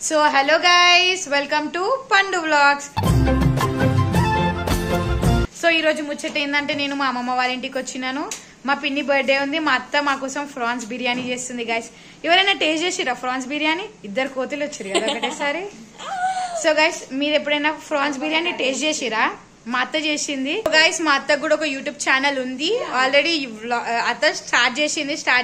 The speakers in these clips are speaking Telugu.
So hello guys, welcome to పండు వ్లాగ్స్. సో ఈ రోజు ముచ్చట ఏంటంటే, నేను మా అమ్మమ్మ వాళ్ళ ఇంటికి వచ్చినాను. మా పిన్ని బర్త్డే ఉంది. మా అత్త మా కోసం ఫ్రాన్స్ బిర్యానీ చేస్తుంది. గైస్, ఎవరైనా టేస్ట్ చేసిరా ఫ్రాన్స్ బిర్యానీ? ఇద్దరు కోతులు వచ్చారు కదా ఒకటేసారి. సో గైస్, మీరు ఎప్పుడైనా ఫ్రాన్స్ బిర్యానీ టేస్ట్ చేసిరా? మా అత్త చేసింది. గైస్, మా అత్తకు కూడా ఒక యూట్యూబ్ ఛానల్ ఉంది. ఆల్రెడీ అత్త స్టార్ట్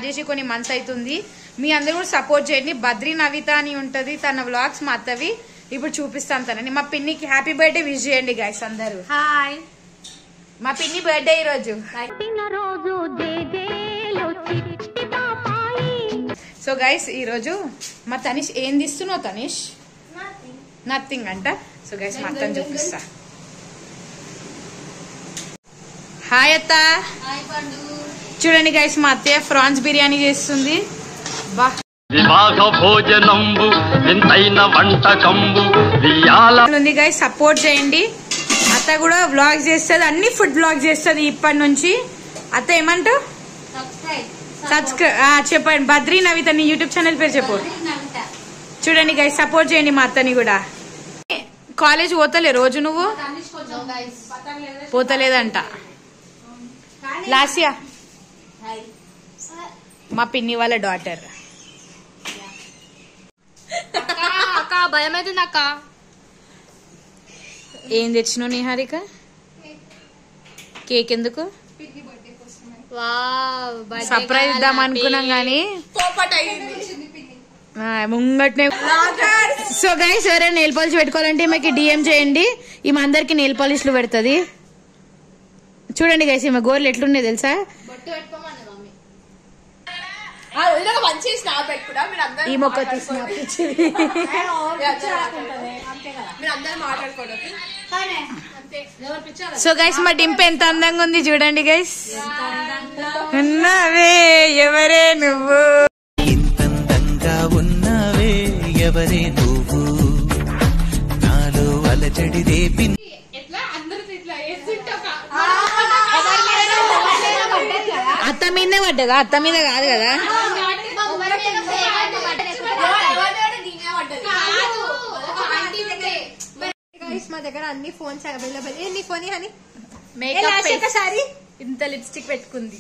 చేసి కొన్ని మంత్స్ అవుతుంది. మీ అందరూ కూడా సపోర్ట్ చేయండి. బద్రీ నవిత అని ఉంటది తన వ్లాగ్స్, మా అత్తవి. ఇప్పుడు చూపిస్తాను తనని. మా పిన్నికి హ్యాపీ బర్త్డే విష్ చేయండి గైస్ అందరూ. హాయ్, మా పిన్ని బర్త్డే ఈ రోజు. సో గైస్, ఈ రోజు మా తనిష్ ఏం తీస్తున్నావు? తనిష్ నథింగ్ అంట. సో గైస్, మా అత్తని చూపిస్తా. హాయ్ అత్త. చూడండి గైస్, మా అత్తయ్య ఫ్రాన్స్ బిర్యానీ చేస్తుంది. వివాహ భోజనంబు వింతైన వంటకంబు ఉంది గైస్, సపోర్ట్ చేయండి. అత్త కూడా వ్లాగ్ చేస్తుంది, అన్ని ఫుడ్ వ్లాగ్ చేస్తుంది ఇప్పటి నుంచి. అత్త ఏమంటావు? సబ్స్క్రైబ్ చెప్పండి. బద్రీ నవిత నీ యూట్యూబ్ ఛానల్ పేరు చెప్పు. చూడండి గైస్, సపోర్ట్ చేయండి మా అత్తని కూడా. కాలేజ్ పోతలే రోజు? నువ్వు పోతలేదంట. లాస్యా మా పిన్ని వాళ్ళ డాటర్. భయం అవుతుంది అక్క. ఏం తెచ్చినావు నిహారిక? కేక్ ఎందుకు? సర్ప్రైజ్ ఇద్దాం అనుకున్నాం గానీ ముంగట్నే. సో గైస్, ఎవరైనా నెయిల్ పాలిష్ పెట్టుకోవాలంటే ఈమెకి డిఎం చేయండి. ఈమె అందరికి నెయిల్ పాలిష్లు పెడుతుంది. చూడండి గైస్, ఈమె గోర్లు ఎట్లున్నాయి తెలుసా? ఈ మొక్క సో గైస్, మా డింప్ ఎంత అందంగా ఉంది చూడండి గైస్. ఉన్నావే ఎవరే నువ్వు, ఇంతందంగా ఉన్నావే ఎవరే నువ్వు, నాలో అలజడి రేపి. అత్త మీదనే పడ్డదా? అత్త మీద కాదు కదా. మా దగ్గర అన్ని ఫోన్స్ అవైలబుల్. నీ ఫోన్ అని మేకప్ ఇంత లిప్స్టిక్ పెట్టుకుంది.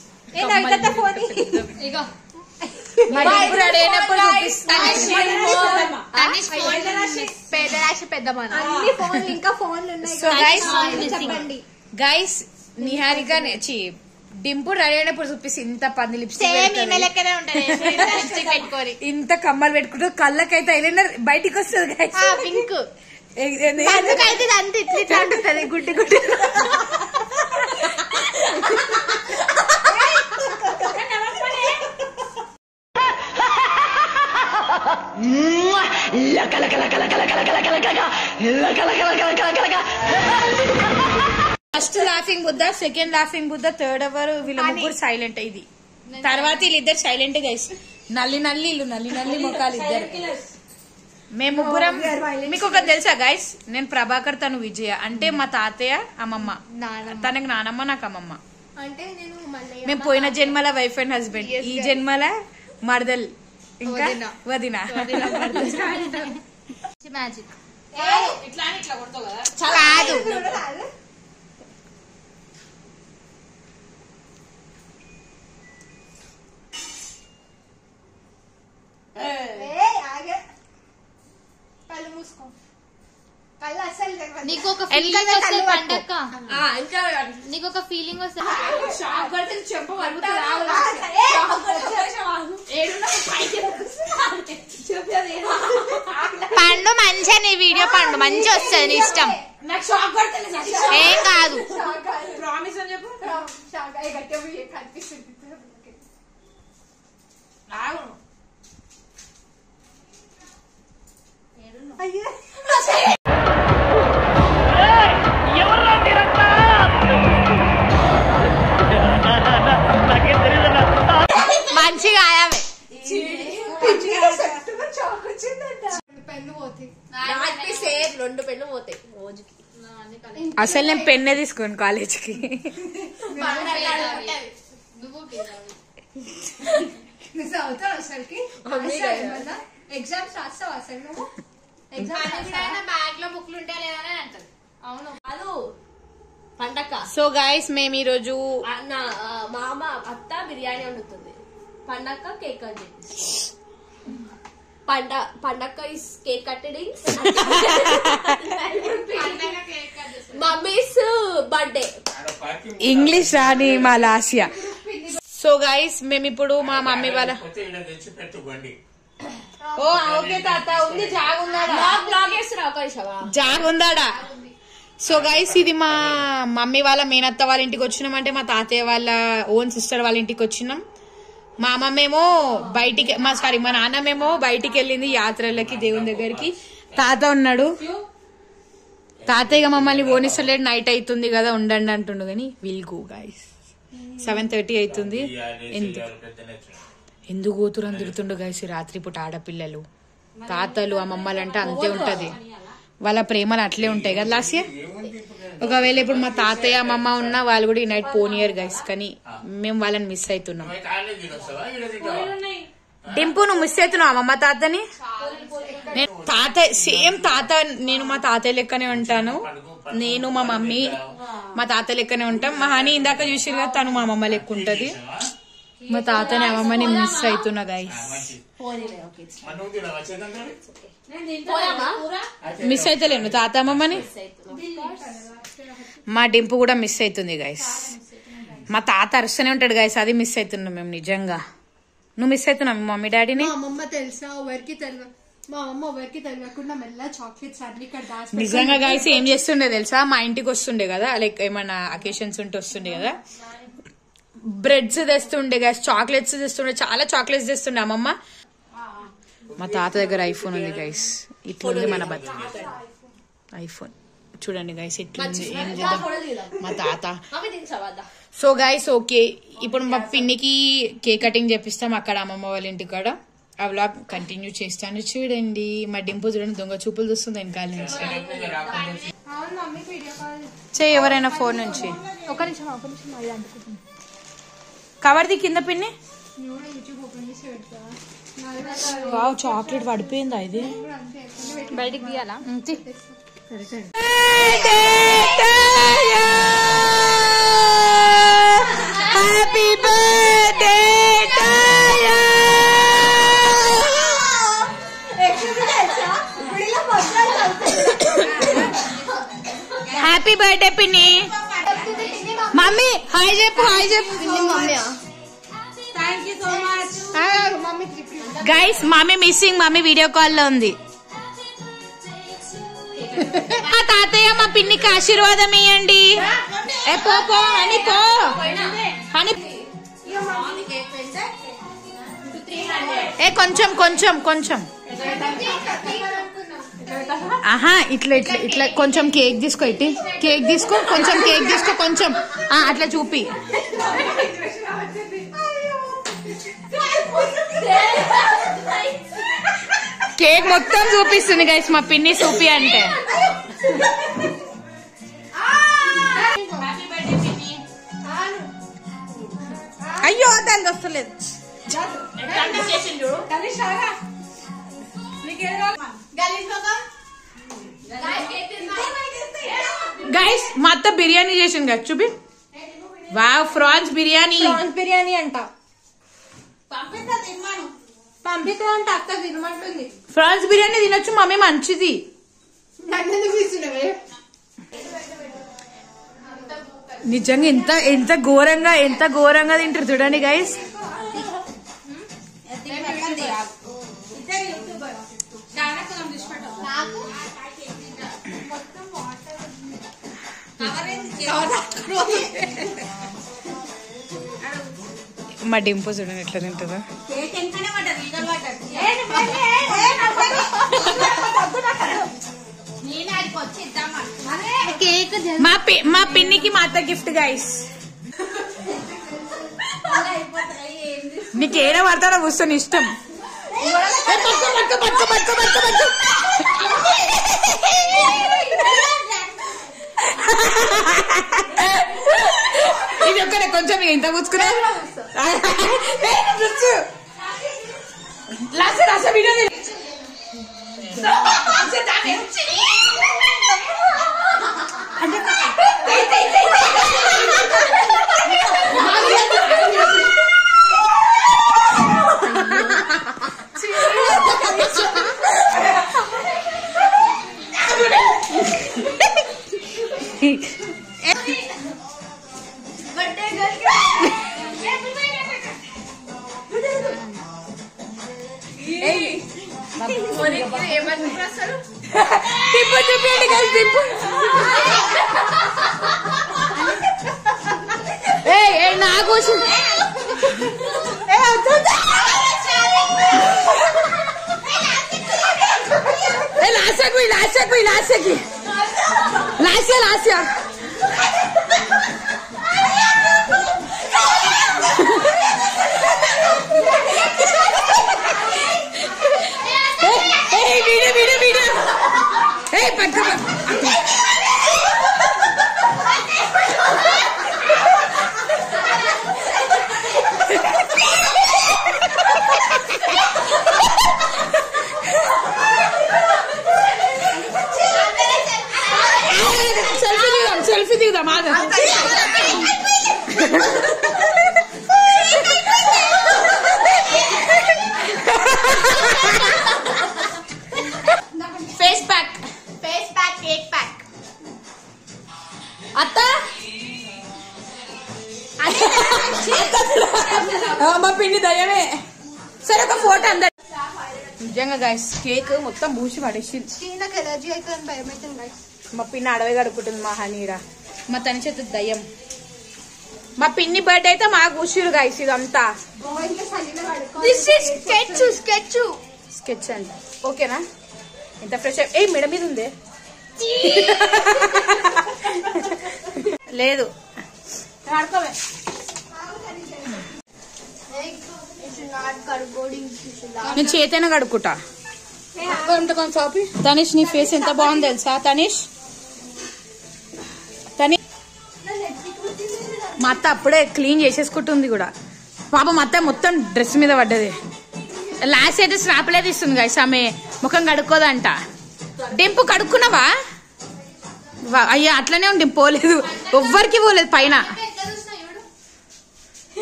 పేదరాశి పెద్దమ్మ అన్ని ఫోన్లు, ఇంకా ఫోన్లు ఉన్నాయి. చెప్పండి గైస్, నిహారిక డింపు రెడీ అయినప్పుడు చూపిస్తే ఇంత పంది లిప్స్టిక్ పెట్టుకోని ఇంత కమ్మలు పెట్టుకుంటూ కళ్ళకైతే ఐలైనర్ బయటికి వస్తుంది గైస్. పింక్ అంత ఇట్లా ఉంటుంది గుడ్డి గుడ్డి. First laughing Buddha, second laughing Buddha, third ఎవరు? వీళ్ళ ముగ్గురు సైలెంట్. ఇది తర్వాత వీళ్ళిద్దరు సైలెంట్ గైస్. నల్లి నల్లి ముఖాలు ఇద్దరు. మేము ముగ్గురం. మీకు ఒకటి తెలుసా గైస్? నేను ప్రభాకర్, తను విజయ. అంటే మా తాతయ్య అమ్మమ్మ, తనకి నానమ్మ, నాకు అమ్మమ్మ. అంటే మేము పోయిన జన్మల వైఫ్ అండ్ హస్బెండ్, ఈ జన్మల మరదల్, ఇంకా వదిన. మ్యాజిక్ కాదు. నీకు ఒక ఫీలింగ్ వస్తుంది పండక్క, నీకు ఒక ఫీలింగ్ వస్తుంది. పండు మంచిగా, నీ వీడియో పండు మంచి వస్తుంది, నీ ఇష్టం, ఏం కాదు. మంచిగా రెండు పెన్ను పోతాయి రోజుకి. అసలు నేను పెన్నే తీసుకోను కాలేజ్కి. చదువుతావు అసలుకి? ఎగ్జామ్స్ రాస్తావు అసలు నువ్వు? బ్యాగ్ లో బుక్లు ఉంటాయి లేదా అంటది. అవును అది పండక్క. సో గైస్ మేము ఈరోజు మా అమ్మ అత్త బిర్యానీ వండుతుంది, పండక్క కేక్ అని చెప్పి. పండక్క is cake cutting, mummy's birthday. English రాని మా లాస్యా. సో గైస్ మేము ఇప్పుడు మా మమ్మీ వాళ్ళ ఓకే తాత ఉంది జాగుందాడా. సో గైస్ ఇది మా మమ్మీ వాళ్ళ మేనత్త వాళ్ళ ఇంటికి వచ్చినాం, అంటే మా తాతయ్య వాళ్ళ ఓన్ సిస్టర్ వాళ్ళ ఇంటికి వచ్చినాం. మా అమ్మమ్మేమో బయటికి మా నాన్నమేమో బయటికి వెళ్ళింది యాత్రలకి దేవుని దగ్గరికి. తాత ఉన్నాడు. తాతయ్య మమ్మల్ని ఓనిస్తలేడు, నైట్ అవుతుంది కదా ఉండండి అంటుండు కానీ విల్ గో గైస్. 7:30 అవుతుంది. ఎందుకు కూతురు అని తిరుగుతుండు గైస్ రాత్రిపూట. ఆడపిల్లలు తాతలు అమ్మమ్మలు అంటే అంతే ఉంటది, వాళ్ళ ప్రేమలు అట్లే ఉంటాయి కదా లాస్య. ఒకవేళ ఇప్పుడు మా తాతయ్య అమ్మమ్మ ఉన్నా వాళ్ళు కూడా ఈ నైట్ పోనీయర్ గైస్, కానీ మేము వాళ్ళని మిస్ అవుతున్నాం. డింపు నువ్వు మిస్ అవుతున్నావు అమ్మమ్మ తాతని? నేను సేమ్ తాత, నేను మా తాతయ్య లెక్కనే ఉంటాను. నేను మా మమ్మీ మా తాత లెక్కనే ఉంటాం. మా హనీ ఇందాక చూసిరు కదా, తను మా అమ్మమ్మ లెక్క ఉంటది. మా తాతని అమ్మమ్మని మిస్ అవుతున్నా గైస్. మిస్ అయితలేను తాత అమ్మమ్మని. మా డింపు కూడా మిస్ అవుతుంది గైస్. మా తాత అరుస్తూనే ఉంటాడు గైస్, అది మిస్ అవుతున్నాం మేము నిజంగా. నువ్వు మిస్ అవుతున్నావు మమ్మీ డాడీని? అమ్మమ్మ తెలుసా ఎవరికి తెలియదు, మా అమ్మ ఎవరికి తెలియకుండా మెల్ల చాక్లెట్స్ అన్ని ఇక్కడ దాచి. నిజంగా గైస్ ఏం చేస్తుండే తెలుసా, మా ఇంటికి వస్తుండే కదా, లైక్ ఏమన్నా అకేషన్స్ ఉంటే వస్తుండే కదా, బ్రెడ్స్ తెస్తుండే గైస్, చాక్లెట్స్ తెస్తుండే, చాలా చాక్లెట్స్ తెస్తుండే అమ్మమ్మ. మా తాత దగ్గర ఐఫోన్ ఉంది గైస్, ఇట్లుంది మన బతుకు. ఐఫోన్ చూడండి గైస్ ఇట్లుంది. ఏం చేద్దాం మా తాత. సో గైస్ ఓకే, ఇప్పుడు మా పిన్నికి కేక్ కటింగ్ చేపిస్తాం అక్కడ అమ్మమ్మ వాళ్ళ ఇంటి కాడ. ఆ వ్లాగ్ కంటిన్యూ చేస్తాను చూడండి. మా డింపు చూడండి దొంగ చూపులు చూస్తుంది వెనకాల నుంచి. చెయ్యి ఎవరైనా ఫోన్ నుంచి. ఒక నిమిషం కవర్ది కింద పిన్ని. వావ్ చాక్లెట్ పడిపోయిందా ఇది? బయటికి తీయాలా? హ్యాపీ బర్త్డే హ్యాపీ బర్త్డే పిన్ని. మమ్మీ హాయ్ చెప్పు, హాయ్ చెప్పు. Guys mummy missing, mummy video call లో ఉంది. మా తాతయ్య మా పిన్నికి ఆశీర్వాదం ఇవ్వండి. పో పో అని పో అని. కొంచెం కొంచెం కొంచెం ఆహా ఇట్లా ఇట్లా ఇట్లా కొంచెం కేక్ తీసుకో, ఇట్టి కేక్ తీసుకో, కొంచెం కేక్ తీసుకో, కొంచెం అట్లా చూపి. కేక్ మొత్తం చూపిస్తుంది గైస్ మా పిన్ని చూపి అంటే. అయ్యో దానికి వస్తలేదు. గైస్ మా అత్త బిర్యానీ చేసింది కదా చూపి. Wow France biryani. బిర్యానీ అంట పంపిస్తా అంటే అక్క తినమంటుంది. ఫ్రాన్స్ బిర్యానీ తినొచ్చు మమ్మీ, మంచిది. నిజంగా ఎంత ఎంత ఘోరంగా తింటారు చూడండి గైస్. మా డింపు చూడండి ఎట్లా తింటుందో. మా పిన్నికి మా అత్త గిఫ్ట్ గైస్. నీకు ఏడా పడతాడో కూర్చొని ఇష్టం. ఇది ఒక్కడే కొంచెం ఎంత కూర్చుకున్నా లాస్ట్ వీడియో నాకు లాస్య సెల్ఫీ దిగుదాం ఫేస్ ప్యాక్ కేక్ ప్యాక్ అత్త మా పిండి దయ్యమే సరే ఒక ఫోటో అందరు నిజంగా గైస్ కేక్ మొత్తం బూసి పడేసింది నాకు ఎలర్జీ అయితే భయం అవుతుంది గైస్ మా పిన్ని అడవి గడుపుతుంది మా హనీడ మా తని చేతి దయ్యం మా పిన్ని బర్త్డే అయితే మా కూర్చురు గైస్ ఇదంతా స్కెచ్ అండి ఓకేనా ఎంత ఫ్రెష్ ఏ మెడ మీద ఉంది లేదు నేను చేతైనా కడుక్కుంటా తనీష్ నీ ఫేస్ ఎంత బాగుంది తెలుసా తనీష్ మా అత్త అప్పుడే క్లీన్ చేసేసుకుంటుంది కూడా పాప మా అత్త మొత్తం డ్రెస్ మీద పడ్డది లాస్ట్ అయితే స్నాప్లే తీస్తుంది గైస్ ఆమె ముఖం కడుక్కోదంట డెంపు కడుక్కున్నావా అయ్యా అట్లనే ఉండి పోలేదు ఎవ్వరికి పోలేదు పైన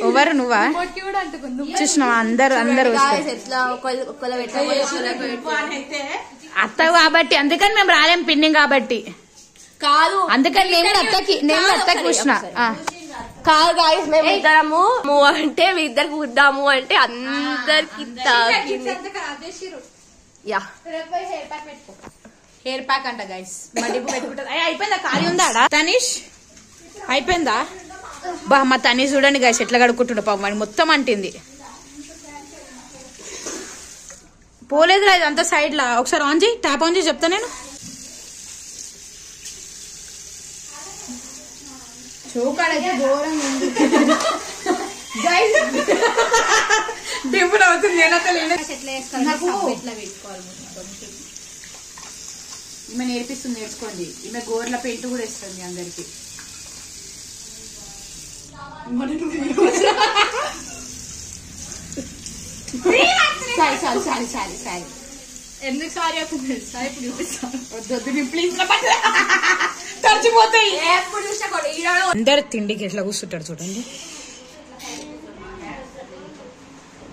ఎవరు నువ్వా చూసినావా అందరు అత్త కాబట్టి అందుకని మేము రాలేం పిన్ని కాబట్టి కాదు అందుకని నేను అత్తకి చూసిన కాదు గాయస్ మేము ఇద్దరము అంటే మీ ఇద్దరికి ఉద్దాము అంటే అందరికి హెయిర్ ప్యాక్ అంట గైస్ మడిపు పెట్టుకుంటా అయిపోయిందా ఖాళీ ఉందా తనీష్ అయిపోయిందా బా మా తనీష్ చూడండి గైస్ ఎట్లా కడుక్కుంటుండ పాపం మొత్తం అంటింది పోలేదు ఇది అంతా సైడ్ లా ఒకసారి ఆన్ చేయి ట్యాప్ ఆన్ చేసి చెప్తా నేను డింపుడు అవుతుంది ఈమె నేర్పిస్తుంది నేర్చుకోండి ఈమె గోర్ల పెయింట్ కూడా ఇస్తుంది అందరికి సారీ ఎందుకు సారీ అవుతుంది తెలుసా ఇప్పుడు చూపిస్తాను వద్దు ప్లీజ్ తడిచిపోతాయి అందరు తిండికి ఎట్లా కూర్చుంటాడు చూడండి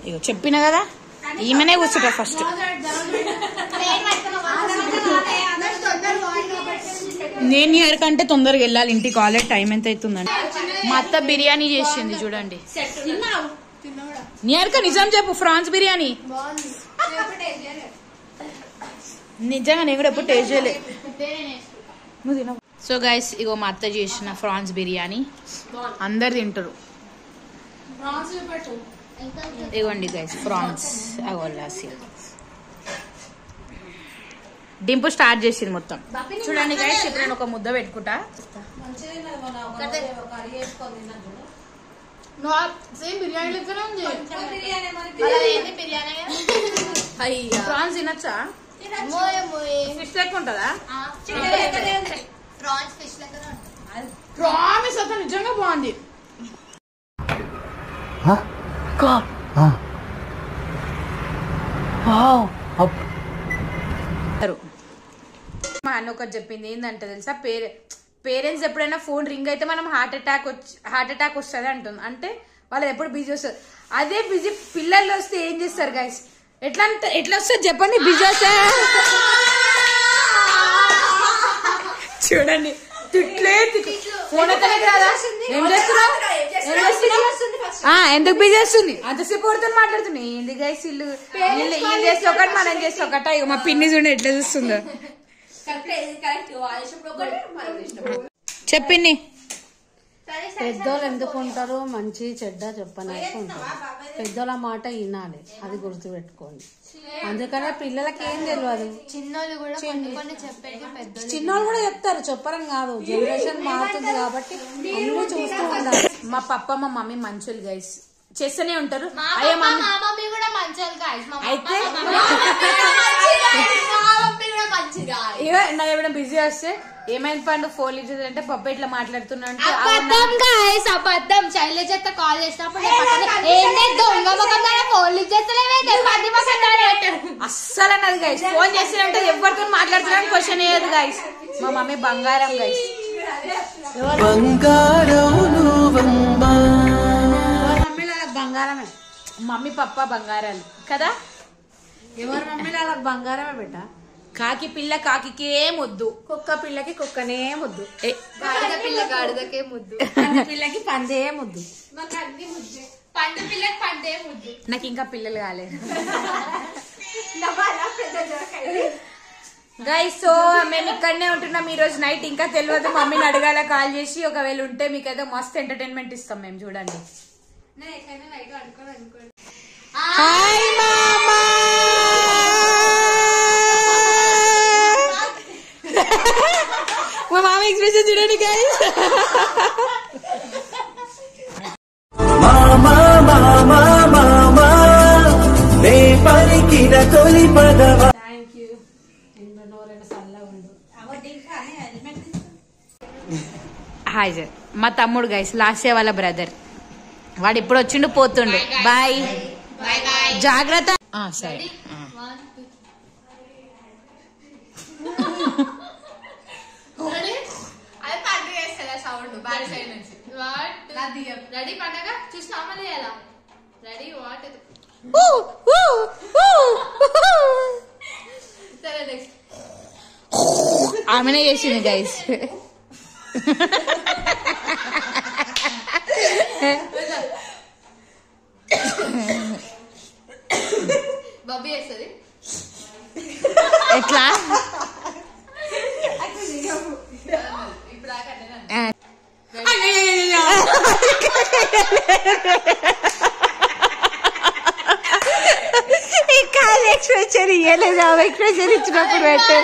ఇగో చెప్పిన కదా ఈమెనే కూర్చుంటారు ఫస్ట్ నేను న్యూ ఇయర్ కంటే తొందరగా వెళ్ళాలి ఇంటికి ఆల్రెడీ టైం ఎంత అవుతుందండి మా అత్త బిర్యానీ చేసింది చూడండి న్యూ ఇయర్ కా నిజం చెప్పు ఫ్రాన్స్ బిర్యానీ నిజంగా నేను కూడా ఎప్పుడు టేస్ట్ చేయలే నువ్వు తినవు సో గైస్ ఇగో మా అత్త చేసిన ఫ్రాన్స్ బిర్యానీ అందరు తింటారు ఇగోండి గైస్ ఫ్రాన్స్ అగోల్లాసి డింపు స్టార్ట్ చేసింది మొత్తం చూడండి గైస్ ఇప్పుడు నేను ఒక ముద్ద పెట్టుకుంటా ఫ్రాన్స్ తినచ్చా ఫిష్ లెక్క ఉంటుందా ప్రామిస్ అతను నిజంగా బాగుంది మా అన్న ఒకటి చెప్పింది ఏంటంటే తెలుసా, పేరెంట్స్ ఎప్పుడైనా ఫోన్ రింగ్ అయితే మనం హార్ట్ అటాక్ వస్తుంది అంటుంది. అంటే వాళ్ళు ఎప్పుడు బిజీ వస్తుంది. అదే బిజీ పిల్లలు వస్తే ఏం చేస్తారు గైస్? ఎట్లా వస్తుంది చెప్పండి? బిజీ వస్తే చూడండి ఫోన్ ఏం చేస్తున్నావు? ఎందుకు బిజీ వస్తుంది? అంతసేపు పడుతూ మాట్లాడుతున్నాయి ఏంది గైస్? ఇల్లు చేస్తే ఒకటి మనం చేస్తే ఒకట. మా పిన్ని చూడండి ఎట్లా చూస్తుందో. చెప్పింది పెద్దోళ్ళు ఎందుకు ఉంటారు? మంచి చెడ్డ చెప్పనైతే ఉంటారు. పెద్దోళ్ళ మాట వినాలి, అది గుర్తుపెట్టుకోండి. అందుకనే పిల్లలకి ఏం తెలియదు. చిన్నోళ్ళు కూడా కొన్ని చెప్పేది పెద్దోళ్ళు చిన్నోళ్ళు కూడా చెప్తారు, చెప్పరని కాదు. జనరేషన్ మారుతుంది కాబట్టి అన్ని చూస్తూ ఉండాలి. మా పప్ప మా మమ్మీ మంచోళ్ళు గైస్, చేస్తూనే ఉంటారు. అయ్యో మమ్మీ కూడా మంచోళ్ళు గైస్. అయితే నాకు ఏమైనా బిజీ వస్తే ఏమైంది పండు ఫోన్ ఇచ్చేది అంటే పప్ప ఇట్లా మాట్లాడుతున్నా అంటే అబద్ధం. శైలజ కాల్ చేసినప్పుడు అస్సలు అన్నది గైస్. ఫోన్ చేసినంటే ఎవరితో మాట్లాడుతున్నా క్వశ్చన్ వేయదు గైస్. మా మమ్మీ బంగారం గైస్. బంగారమే. మమ్మీ పప్ప బంగారాలు కదా. ఎవరి మమ్మీలో అలా బంగారమే బెట్ట. కాకి పిల్ల కాకికే ముద్దు, కుక్క పిల్లకి కుక్కనే ముద్దు, పిల్ల గాడిదకే ముద్దు, పిల్లకి పందే ముద్దు, పండు పిల్లకి పండే ముద్దు. నాకు ఇంకా పిల్లలు కాలేదు గైస్. సో మేము ఇక్కడనే ఉంటున్నాం ఈ రోజు నైట్. ఇంకా తెలియదు, మమ్మీని అడగాల కాల్ చేసి. ఒకవేళ ఉంటే మీకైతే మస్తు ఎంటర్టైన్మెంట్ ఇస్తాం మేము. చూడండి. హాయ్ మామా. మా మామ ఎక్స్ప్రెషన్ చూడండి గైస్. మామా మామా మామా నే పలికిన తొలి పదవ. హాయ్ సార్, మా తమ్ముడు గైస్, లాస్ట్ ఇయర్ వాళ్ళ బ్రదర్. వాడు ఇప్పుడు వచ్చిండు పోతుండు. బాయ్ జాగ్రత్త. సరే రెడీ పండగ చూసినామా లేదా? రెడీ వాట్ సరే నెక్స్ట్ ఆమెనే చేసింది గైస్. బబ్బీ వేస్తుంది ఎట్లా? ఇప్పుడు కాదు ఎక్స్ప్రెషన్ ఇవ్వలేదు. ఎక్స్ప్రెషన్ ఇచ్చినప్పుడు పెట్టు.